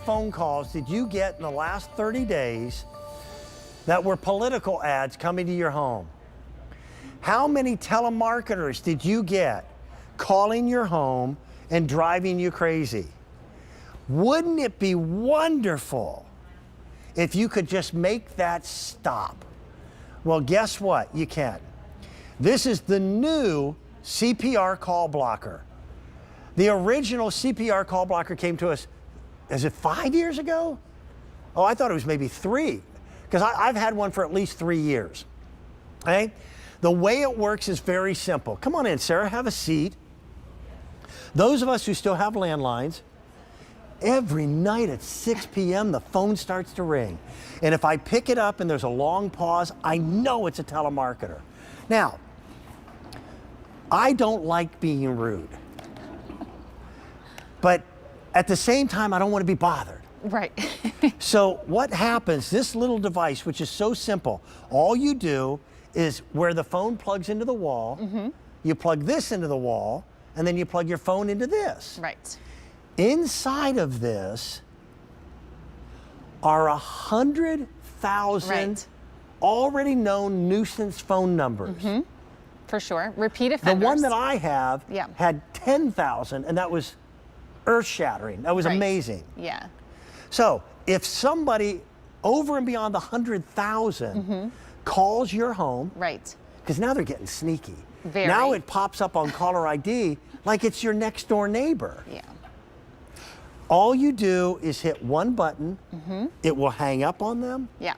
phone calls did you get in the last 30 days that were political ads coming to your home? How many telemarketers did you get calling your home and driving you crazy? Wouldn't it be wonderful if you could just make that stop? Well, guess what? You can. This is the new CPR Call Blocker. The original CPR Call Blocker came to us, is it 5 years ago? Oh, I thought it was maybe 3, because I've had one for at least 3 years. Okay? The way it works is very simple. Come on in, Sarah, have a seat. Those of us who still have landlines, every night at 6 p.m. the phone starts to ring. And if I pick it up and there's a long pause, I know it's a telemarketer. Now, I don't like being rude. But at the same time, I don't want to be bothered. Right. So what happens, this little device, which is so simple, all you do is where the phone plugs into the wall, you plug this into the wall, and then you plug your phone into this. Right. Inside of this are 100,000 already known nuisance phone numbers. For sure. Repeat offenders. The one that I have had 10,000, and that was earth-shattering. That was amazing. Yeah. So if somebody over and beyond the 100,000 calls your home, because now they're getting sneaky. Now it pops up on caller ID like it's your next door neighbor. Yeah. All you do is hit one button. It will hang up on them. Yeah.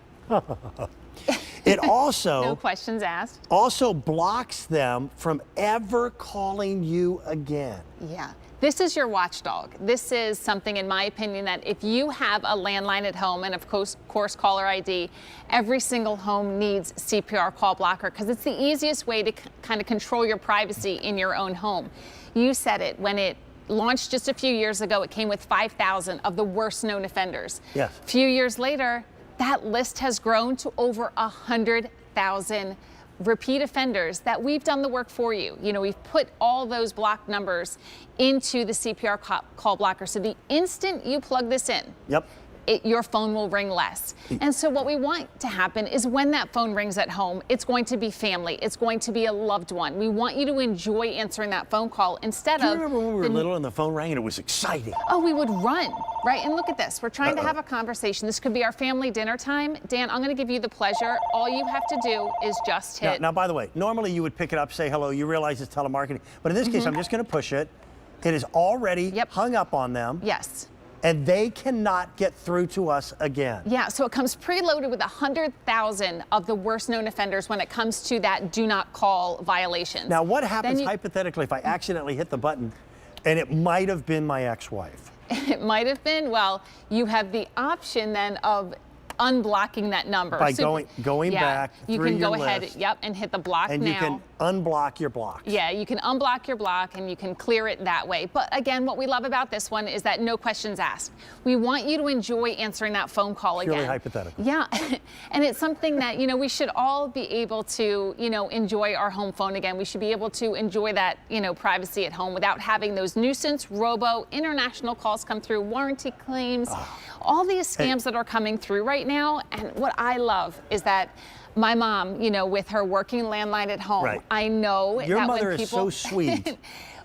It also no questions asked. Also blocks them from ever calling you again. Yeah. This is your watchdog. This is something, in my opinion, that if you have a landline at home, and of course caller ID, every single home needs CPR Call Blocker, because it's the easiest way to kind of control your privacy in your own home. You said it, when it launched just a few years ago, it came with 5,000 of the worst known offenders. Yes. A few years later, that list has grown to over 100,000 repeat offenders that we've done the work for you. You know, we've put all those blocked numbers into the CPR Call Blocker. So the instant you plug this in, your phone will ring less. And so what we want to happen is when that phone rings at home, it's going to be family. It's going to be a loved one. We want you to enjoy answering that phone call instead of... Do you remember when we were little and the phone rang and it was exciting? Oh, we would run, right? And look at this. We're trying to have a conversation. This could be our family dinner time. Dan, I'm going to give you the pleasure. All you have to do is just hit... Now, by the way, normally you would pick it up, say hello, you realize it's telemarketing. But in this case, I'm just going to push it. It is already hung up on them. Yes. And they cannot get through to us again. Yeah, so it comes preloaded with 100,000 of the worst known offenders when it comes to that do not call violations. Now, what happens hypothetically if I accidentally hit the button and it might have been my ex-wife? It might have been. Well, you have the option then of unblocking that number. By going back through your list. You can go ahead, and hit the block now. And you can unblock your blocks. Yeah, you can unblock your block and you can clear it that way. But again, what we love about this one is that no questions asked. We want you to enjoy answering that phone call again. Purely hypothetical. Yeah, and it's something that, you know, we should all be able to, you know, enjoy our home phone again. We should be able to enjoy that, you know, privacy at home without having those nuisance, robo, international calls come through, warranty claims, all these scams that are coming through right now. And what I love is that my mom, you know, with her working landline at home, I know your that mother when people... is so sweet.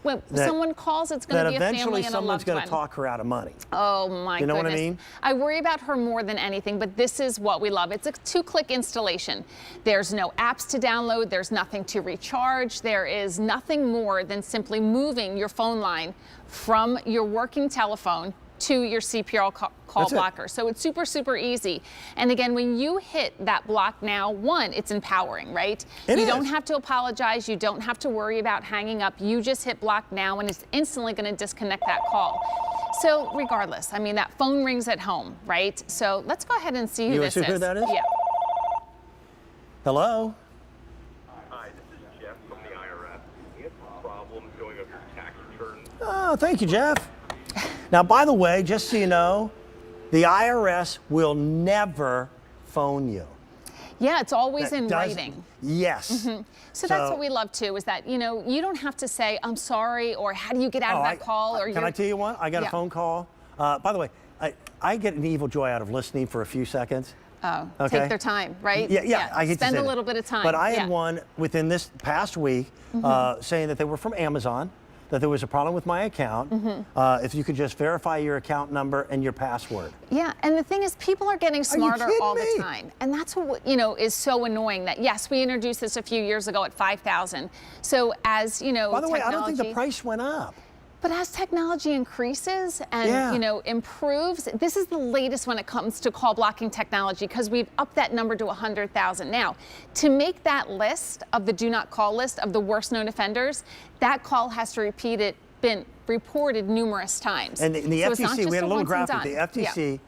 When someone calls, it's going to be a family and a loved one. Eventually someone's going to talk her out of money. Oh my goodness. You know what I mean? I worry about her more than anything, but this is what we love. It's a 2-click installation. There's no apps to download. There's nothing to recharge. There is nothing more than simply moving your phone line from your working telephone to your CPR call blocker. So it's super, super easy. And again, when you hit that block now, one, it's empowering, right? You don't have to apologize. You don't have to worry about hanging up. You just hit block now and it's instantly going to disconnect that call. So regardless, I mean, that phone rings at home, right? So let's go ahead and see who this is. You want to see who that is? Yeah. Hello? Hi, this is Jeff from the IRS. We have some problems going over your tax returns. Oh, thank you, Jeff. Now, by the way, just so you know, the IRS will never phone you. Yeah, it's always in writing. Yes. So that's what we love too, is that, you know, you don't have to say, I'm sorry, or how do you get out of that call? Or can I tell you what? I got a phone call. By the way, I get an evil joy out of listening for a few seconds. Oh, Okay. take their time, right? Yeah. I hate to spend say a that. little bit of time. But I had Yeah. one within this past week saying that they were from Amazon, that there was a problem with my account. If you could just verify your account number and your password. Yeah, and the thing is, people are getting smarter kidding all me? the time, and that's what is so annoying. That yes, we introduced this a few years ago at 5,000. So as By the way, I don't think the price went up. But as technology increases and improves, this is the latest when it comes to call blocking technology, because we've upped that number to 100,000. Now, to make that list of the do not call list of the worst known offenders, that call has to been reported numerous times. And the So it's not FTC, just we had a little once and graphic. The done.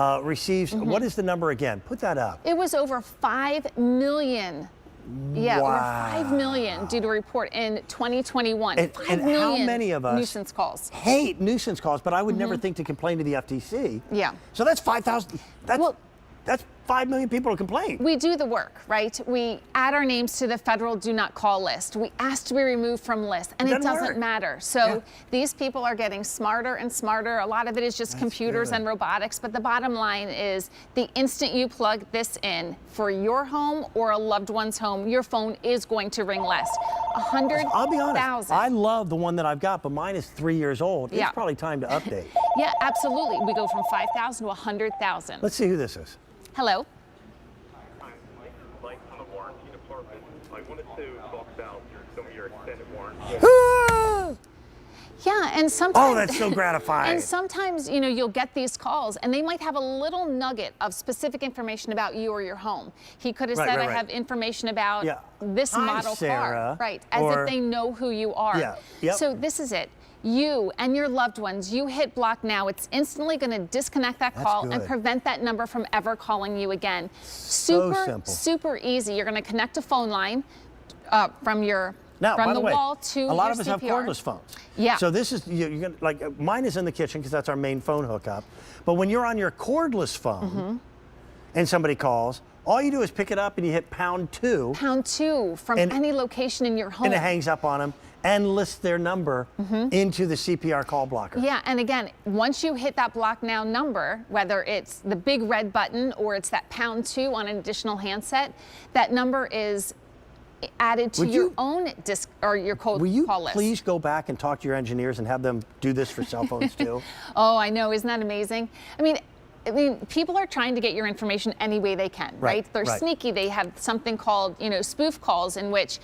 FTC receives, what is the number again? Put that up. It was over 5 million. Yeah, Wow. over 5 million due to report in 2021. And 5 how million many of us nuisance calls? hate nuisance calls, but I would never think to complain to the FTC. Yeah. So that's 5,000. That's 5 million people to complain. We do the work, right? We add our names to the federal do not call list. We ask to be removed from lists, and it doesn't work. matter. So these people are getting smarter and smarter. A lot of it is just computers good. and robotics, but the bottom line is the instant you plug this in for your home or a loved one's home, your phone is going to ring less. 100,000. I'll be honest, I love the one that I've got, but mine is 3 years old. It's Yeah. probably time to update. Yeah, absolutely. We go from 5,000 to 100,000. Let's see who this is. Hello. Hi, Mike from the warranty department. I wanted to talk about some of your extended warranty. Yeah, and sometimes. Oh, that's so gratifying. And sometimes, you'll get these calls, and they might have a little nugget of specific information about you or your home. He could have said, I have information about this Hi, model Sarah. car. Right, as if they know who you are. Yeah, yep. So this is it. You and your loved ones, you hit block now. It's instantly going to disconnect that call and good. prevent that number from ever calling you again. So Super, simple. super easy. You're going to connect a phone line from By the way, wall to a lot your of us have CPR. cordless phones. Yeah. So this is, you're gonna, like mine is in the kitchen because that's our main phone hookup. But when you're on your cordless phone and somebody calls, all you do is pick it up and you hit #2. #2 from any location in your home. And it hangs up on them and lists their number into the CPR call blocker. Yeah, and again, once you hit that block now number, whether it's the big red button or it's that #2 on an additional handset, that number is added to your own disc or your call list. Will you please go back and talk to your engineers and have them do this for cell phones too? Oh, I know. Isn't that amazing? I mean, people are trying to get your information any way they can, right? They're sneaky. They have something called, spoof calls, in which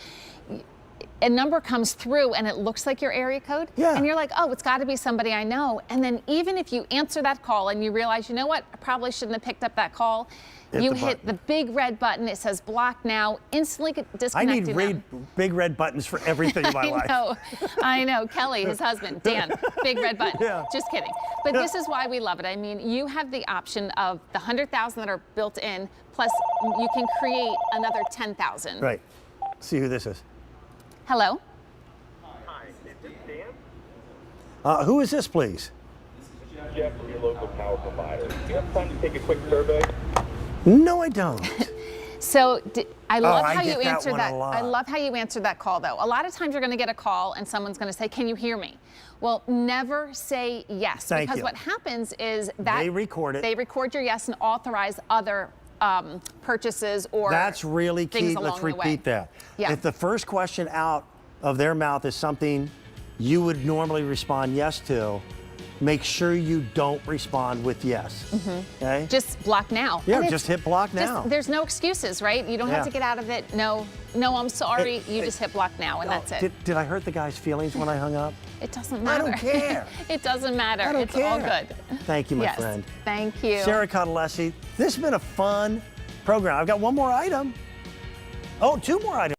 a number comes through and it looks like your area code. Yeah. And you're like, oh, it's got to be somebody I know. And then even if you answer that call and you realize, you know what, I probably shouldn't have picked up that call, you hit the big red button. It says block now, instantly disconnecting I need big red buttons for everything in my life. I know. Kelly, his husband, Dan, big red button. Yeah. Just kidding. But this is why we love it. I mean, you have the option of the 100,000 that are built in, plus you can create another 10,000. Right. See who this is. Hello. Hi, is this Dan? Who is this, please? This is Jeff from your local power provider. Do you have time to take a quick survey? No, I don't. So I love how you get that answered one that. a lot. I love how you answered that call, though. A lot of times you're going to get a call and someone's going to say, "Can you hear me?" Well, never say yes, because what happens is that they record it. They record your yes and authorize other purchases or That's really key. things along Let's the way. repeat that. Yeah. If the first question out of their mouth is something you would normally respond yes to, make sure you don't respond with yes. Okay? Just block now. Yeah, And just hit block now. There's no excuses, right? You don't have to get out of it. No, I'm sorry. You just hit block now, and that's it. Did I hurt the guy's feelings when I hung up? It doesn't matter. I don't care. It doesn't matter. I don't It's care. all good. Thank you, my Yes. friend. Thank you. Sarah Cottalesi, this has been a fun program. I've got one more item. Oh, two more items.